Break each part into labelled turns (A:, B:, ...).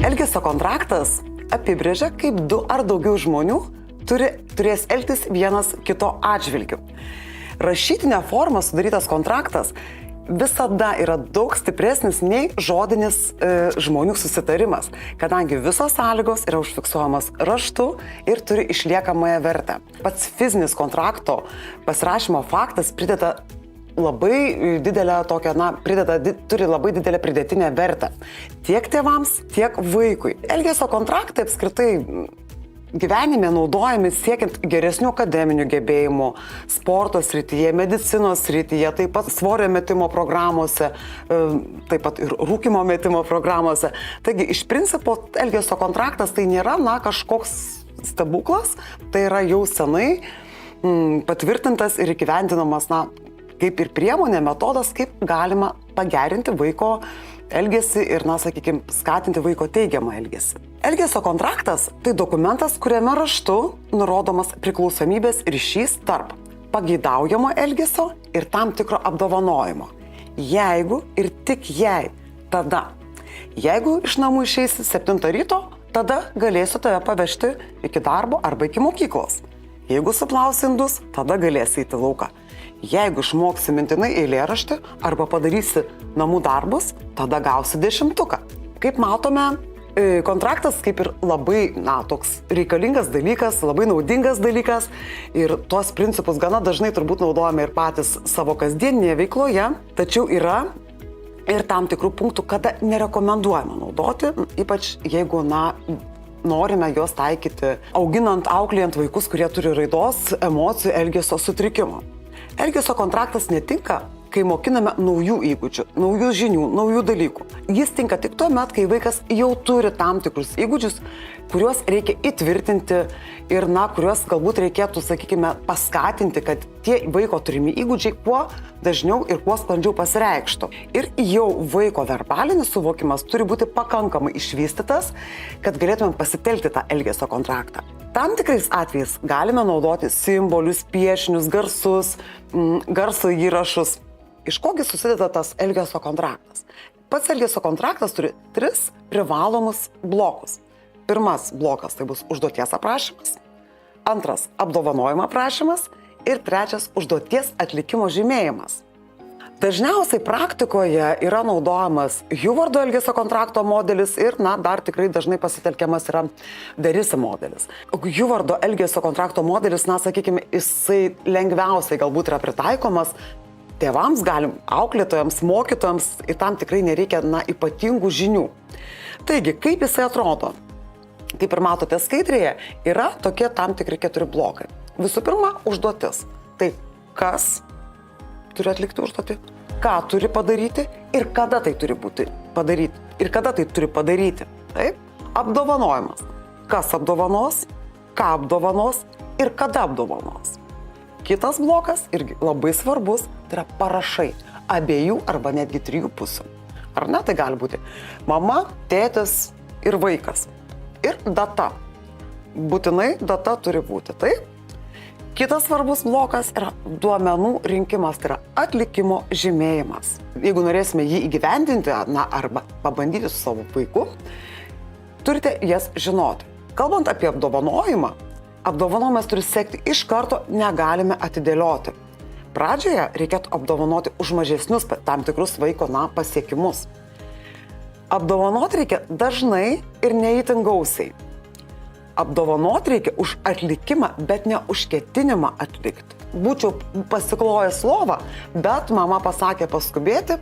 A: Elgesio kontraktas apibrėžia, kaip 2 ar daugiau žmonių turės elgtis vienas kito atžvilgiu. Rašytinė forma sudarytas kontraktas visada yra daug stipresnis nei žodinis žmonių susitarimas, kadangi visos sąlygos yra užfiksuojamas raštu ir turi išliekamąją vertę. Pats fizinis kontrakto pasirašymo faktas prideda labai didelę tokią, turi labai didelę pridėtinę vertę tiek tėvams, tiek vaikui. Elgesio kontraktai apskritai gyvenime naudojami siekiant geresnių akademinių gebėjimų, sporto srityje, medicinos srityje, taip pat svorio metimo programuose, taip pat ir rūkymo metimo programuose. Taigi, iš principo, elgesio kontraktas tai nėra, kažkoks stebuklas, tai yra jau senai patvirtintas ir įgyvendinamas, kaip ir priemonė, metodas, kaip galima pagerinti vaiko elgesį ir, skatinti vaiko teigiamą elgesį. Elgesio kontraktas tai dokumentas, kuriame raštu nurodomas priklausomybės ryšys tarp pageidaujamo elgesio ir tam tikro apdovanojimo. Jeigu ir tik jei, tada. Jeigu iš namų išeisi 7 ryto, tada galėsiu tave pavežti iki darbo arba iki mokyklos. Jeigu suplausi indus, tada galėsi įti lauką. Jeigu išmoksi mintinai eilėraštį arba padarysi namų darbus, tada gausi 10. Kaip matome, kontraktas kaip ir labai toks reikalingas dalykas, labai naudingas dalykas ir tuos principus gana dažnai turbūt naudojame ir patys savo kasdieninėje veikloje, tačiau yra ir tam tikrų punktų, kada nerekomenduojama naudoti, ypač jeigu norime juos taikyti auginant, auklėjant vaikus, kurie turi raidos, emocijų, elgesio sutrikimų. Elgesio kontraktas netinka, kai mokiname naujų įgūdžių, naujų žinių, naujų dalykų. Jis tinka tik tuo met, kai vaikas jau turi tam tikrus įgūdžius, kuriuos reikia įtvirtinti ir, kuriuos galbūt reikėtų, paskatinti, kad tie vaiko turimi įgūdžiai kuo dažniau ir kuo sklandžiau pasireikštų. Ir jau vaiko verbalinis suvokimas turi būti pakankamai išvystytas, kad galėtume pasitelkti tą elgesio kontraktą. Tam tikrais atvejais galime naudoti simbolius, piešinius, garsus, garso įrašus. Iš kogi susideda tas elgesio kontraktas? Pats elgesio kontraktas turi 3 privalomus blokus. Pirmas blokas tai bus užduoties aprašymas, antras apdovanojimo aprašymas ir trečias užduoties atlikimo žymėjimas. Dažniausiai praktikoje yra naudojamas Huvardo elgesio kontrakto modelis ir, dar tikrai dažnai pasitelkiamas yra Derisi modelis. Huvardo elgesio kontrakto modelis, jisai lengviausiai galbūt yra pritaikomas tėvams, auklėtojams, mokytojams ir tam tikrai nereikia, ypatingų žinių. Taigi, kaip jisai atrodo? Kaip ir matote skaidrėje, yra tokie tam tikri 4 blokai. Visų pirma, užduotis. Tai kas turi atlikti užduotį, ką turi padaryti ir kada tai turi būti padaryti. Ir kada tai turi padaryti. Taip? Apdovanojimas. Kas apdovanos, ką apdovanos ir kada apdovanos. Kitas blokas, irgi labai svarbus, tai yra parašai. Abiejų arba netgi 3 pusių. Ar ne? Tai gali būti mama, tėtis ir vaikas. Ir data. Būtinai data turi būti. Taip? Kitas svarbus blokas yra duomenų rinkimas, tai yra atlikimo žymėjimas. Jeigu norėsime jį įgyvendinti, arba pabandyti su savo vaiku, turite jas žinoti. Kalbant apie apdovanojimą, apdovanojimas turi sekti iš karto, negalime atidėlioti. Pradžioje reikėtų apdovanoti už mažesnius tam tikrus vaiko pasiekimus. Apdovanoti reikia dažnai ir neįtin gausiai. Apdovanoti reikia už atlikimą, bet ne už ketinimą atlikti. Būčiau pasiklojęs lovą, bet mama pasakė paskubėti,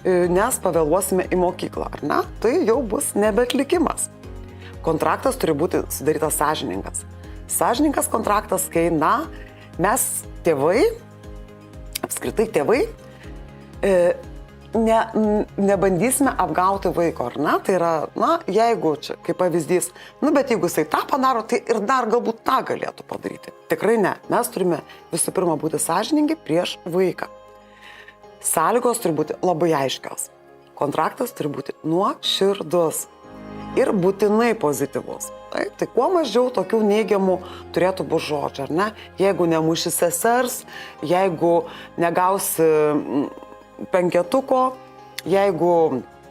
A: nes pavėluosime į mokyklą, ar ne? Tai jau bus nebeatlikimas. Kontraktas turi būti sudarytas sąžiningas. Sąžiningas kontraktas, kai, mes tėvai, apskritai tėvai, nebandysime apgauti vaiko, ar ne? Tai yra, jeigu čia, kaip pavyzdys, bet jeigu jisai tą padaro, tai ir dar galbūt tą galėtų padaryti. Tikrai ne. Mes turime visų pirma būti sąžiningi prieš vaiką. Sąlygos turi būti labai aiškios. Kontraktas turi būti nuoširdus ir būtinai pozityvus. Tai kuo mažiau tokių neigiamų turėtų būti žodžių, ar ne? Jeigu nemuši sesers, jeigu negausi 5, jeigu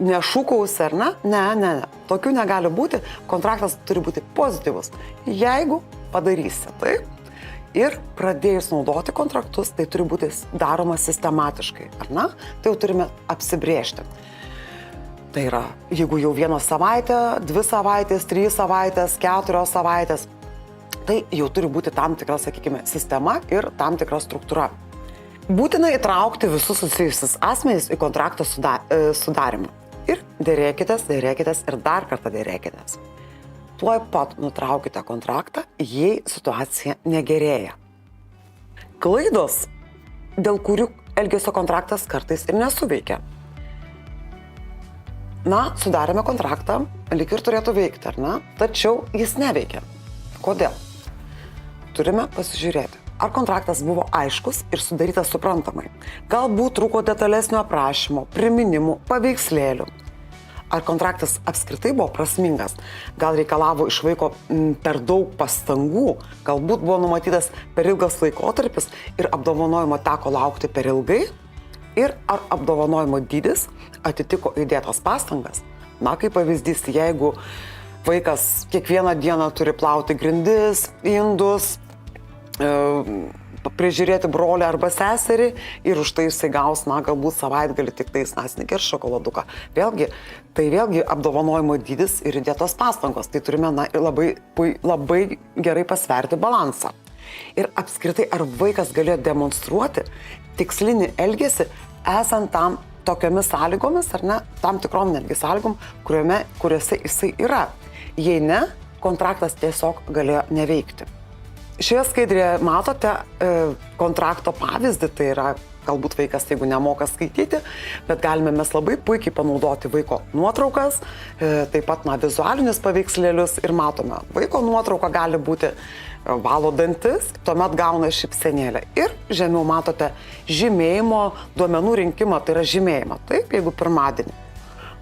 A: nešūkausi, ar ne? Ne. Tokių negali būti, kontraktas turi būti pozityvus. Jeigu padarysi taip ir pradėjus naudoti kontraktus, tai turi būti daroma sistematiškai, ar ne? Tai jau turime apsibrėžti. Tai yra, jeigu jau 1 savaitę, 2 savaitės, 3 savaitės, 4 savaitės, tai jau turi būti tam tikra, sakykime, sistema ir tam tikra struktūra. Būtina įtraukti visus susijusius asmenys į kontrakto sudarimą. Ir dėrėkitės ir dar kartą dėrėkitės. Tuoj pat nutraukite kontraktą, jei situacija negerėja. Klaidos, dėl kurių elgesio kontraktas kartais ir nesuveikia. Sudarėme kontraktą, lyg ir turėtų veikti, ar ne? Tačiau jis neveikia. Kodėl? Turime pasižiūrėti, ar kontraktas buvo aiškus ir sudarytas suprantamai. Galbūt trūko detalesnio aprašymo, priminimų, paveikslėlių. Ar kontraktas apskritai buvo prasmingas, gal reikalavo iš vaiko per daug pastangų, galbūt buvo numatytas per ilgas laikotarpis ir apdovanojimo teko laukti per ilgai, ir ar apdovanojimo dydis atitiko įdėtas pastangas. Kaip pavyzdys, jeigu vaikas kiekvieną dieną turi plauti grindis, indus, prižiūrėti brolį arba seserį ir už tai jisai gaus, galbūt savaitgalį tik tais snikį ir šokoladuką. Vėlgi apdovanojimo dydis ir įdėtos pastangos. Tai turime labai gerai pasverti balansą. Ir apskritai, ar vaikas galėjo demonstruoti tikslinį elgesį esant tam tokiomis sąlygomis, ar ne, tam tikrom netgi sąlygom, kuriuose jisai yra. Jei ne, kontraktas tiesiog galėjo neveikti. Šioje skaidrėje matote kontrakto pavyzdį, tai yra galbūt vaikas, jeigu nemoka skaityti, bet galime mes labai puikiai panaudoti vaiko nuotraukas, taip pat vizualinius paveikslėlius ir matome, vaiko nuotrauka gali būti valo dantis, tuomet gauna šypsenėlę. Ir žemiau matote žymėjimo duomenų rinkimą, tai yra žymėjimą. Taip, jeigu pirmadienį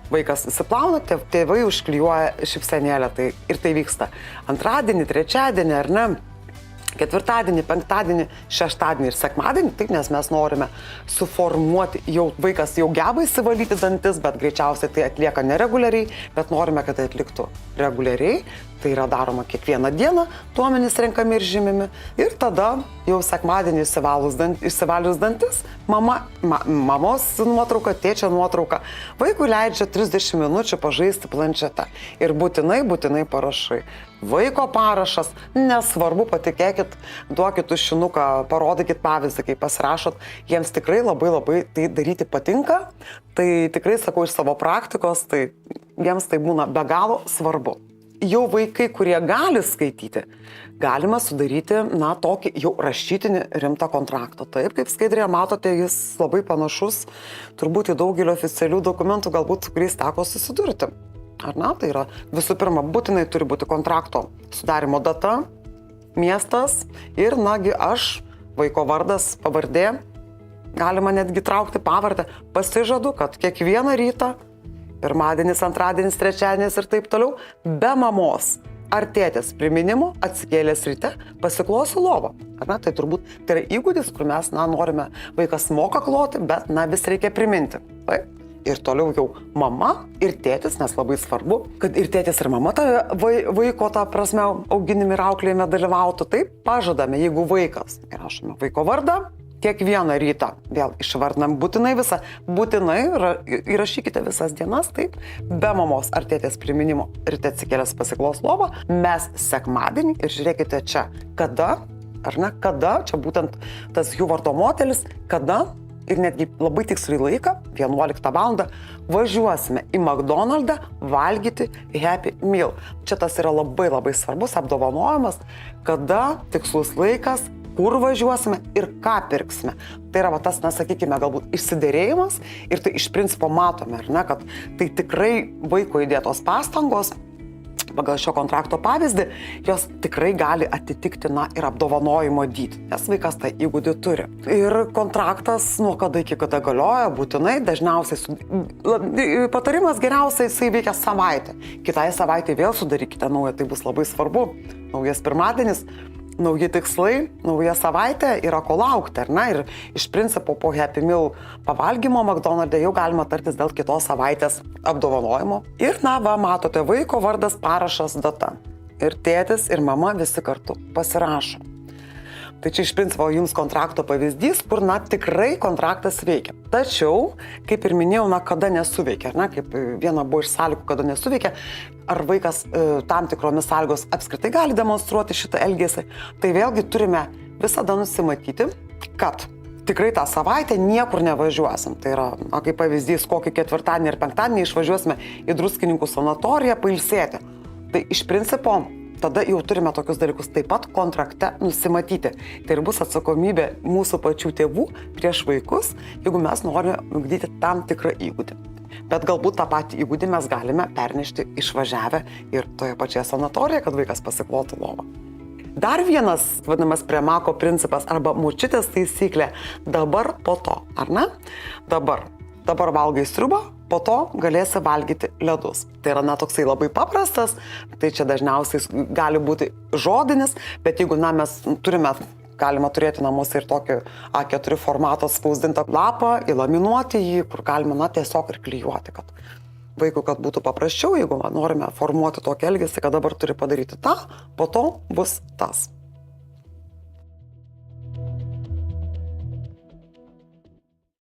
A: vaikas įsiplauna, tėvai užklijuoja šypsenėlę, ir tai vyksta antradienį, trečiadienį, ar ne? Ketvirtadienį, penktadienį, šeštadienį ir sekmadienį, taip, nes mes norime suformuoti, vaikas jau geba įsivalyti dantis, bet greičiausiai tai atlieka nereguliariai, bet norime, kad tai atliktų reguliariai, tai yra daroma kiekvieną dieną, duomenys renkami ir žymimi, ir tada jau sekmadienį išsivalius dantis, mamos nuotrauka, tėčio nuotrauka, vaikui leidžia 30 minučių pažaisti planšetę ir būtinai parašai. Vaiko parašas, nesvarbu, patikėkit, duokit tušinuką, parodykit pavyzdį, kai pasirašot, jiems tikrai labai tai daryti patinka, tai tikrai sakau iš savo praktikos, tai jiems tai būna be galo svarbu. Jau vaikai, kurie gali skaityti, galima sudaryti, tokį jau rašytinį rimtą kontraktą. Taip, kaip skaidrėje matote, jis labai panašus, turbūt į daugelio oficialių dokumentų, galbūt su kuriais teko susidurti. Ar ne? Tai yra visų pirma, būtinai turi būti kontrakto sudarimo data, miestas ir, aš, vaiko vardas, pavardė, galima netgi traukti pavardę, pasižadu, kad kiekvieną rytą, pirmadienis, antradienis, trečiadienis ir taip toliau, be mamos ar tėtės priminimo atsikėlęs ryte pasiklosiu lovą. Ar ne? Tai turbūt tai yra įgūdis, kur mes norime, vaikas moka kloti, bet vis reikia priminti. Taip. Ir toliau jau mama ir tėtis, nes labai svarbu, kad ir tėtis ir mama vaiko auginime ir auklėjime dalyvautų. Taip, pažadame, jeigu vaikas, įrašome vaiko vardą, kiekvieną rytą vėl išvardinam būtinai įrašykite visas dienas, taip, be mamos ar tėtės priminimo ryte atsikėlęs pasiklos lovą, mes sekmadienį ir žiūrėkite čia, kada, čia būtent tas Huvarto modelis, kada ir netgi labai tiksliai laiką, 11 valandą, važiuosime į McDonald'ą valgyti Happy Meal. Čia tas yra labai svarbus apdovanojimas, kada tikslus laikas, kur važiuosime ir ką pirksime. Tai yra tas, sakykime, galbūt išsiderėjimas ir tai iš principo matome, ar ne, kad tai tikrai vaiko įdėtos pastangos, pagal šio kontrakto pavyzdį, jos tikrai gali atitikti ir apdovanojimo dydį, nes vaikas tą įgūdį turi. Ir kontraktas nuo kada iki kada galioja, būtinai, dažniausiai, patarimas geriausiai jisai veikia savaitę. Kitai savaitė vėl sudarykite naują, tai bus labai svarbu. Naujas pirmadienis, nauji tikslai, nauja savaitė, yra ko laukti, ar ne? Ir iš principo po Happy Meal pavalgymo McDonald'e jau galima tartis dėl kitos savaitės apdovanojimo. Ir matote, vaiko vardas, parašas, data. Ir tėtis, ir mama visi kartu pasirašo. Tai čia iš principo jums kontrakto pavyzdys, kur, tikrai kontraktas veikia. Tačiau, kaip ir minėjau, kada nesuveikia, kaip viena buvo iš sąlygų, kada nesuveikia, ar vaikas tam tikromis sąlygos apskritai gali demonstruoti šitą elgesį, tai vėlgi turime visada nusimatyti, kad tikrai tą savaitę niekur nevažiuosim. Tai yra, kaip pavyzdys, kokį ketvirtadienį ir penktadienį išvažiuosime į Druskininkų sanatoriją pailsėti. Tai iš principo tada jau turime tokius dalykus taip pat kontrakte nusimatyti. Tai ir bus atsakomybė mūsų pačių tėvų prieš vaikus, jeigu mes norime ugdyti tam tikrą įgūdį. Bet galbūt tą patį įgūdį mes galime pernešti išvažiavę ir toje pačioje sanatorijoje, kad vaikas pasiklotų lovą. Dar vienas, vadinamas Premako principas arba močiutės taisyklė - dabar po to, ar ne? Dabar valgai sriubą, po to galėsi valgyti ledus. Tai yra toksai labai paprastas, tai čia dažniausiai gali būti žodinis, bet jeigu mes galima turėti namuose ir tokį A4 formato spausdintą lapą, įlaminuoti jį, kur galima tiesiog ir klijuoti, kad vaikui, kad būtų paprasčiau, jeigu norime formuoti tokį elgesį, kad dabar turi padaryti tą, po to bus tas.